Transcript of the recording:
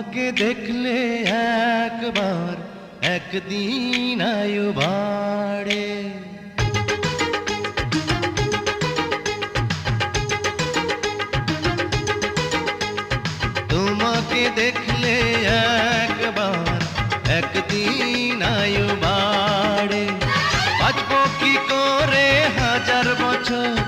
তোমাকে দেখলে একবার একদিন আয়ু বাড়ে। তোমাকে দেখলে একবার একদিন আয়ু বাড়ে। বাঁচবো কি করে 1000 বছর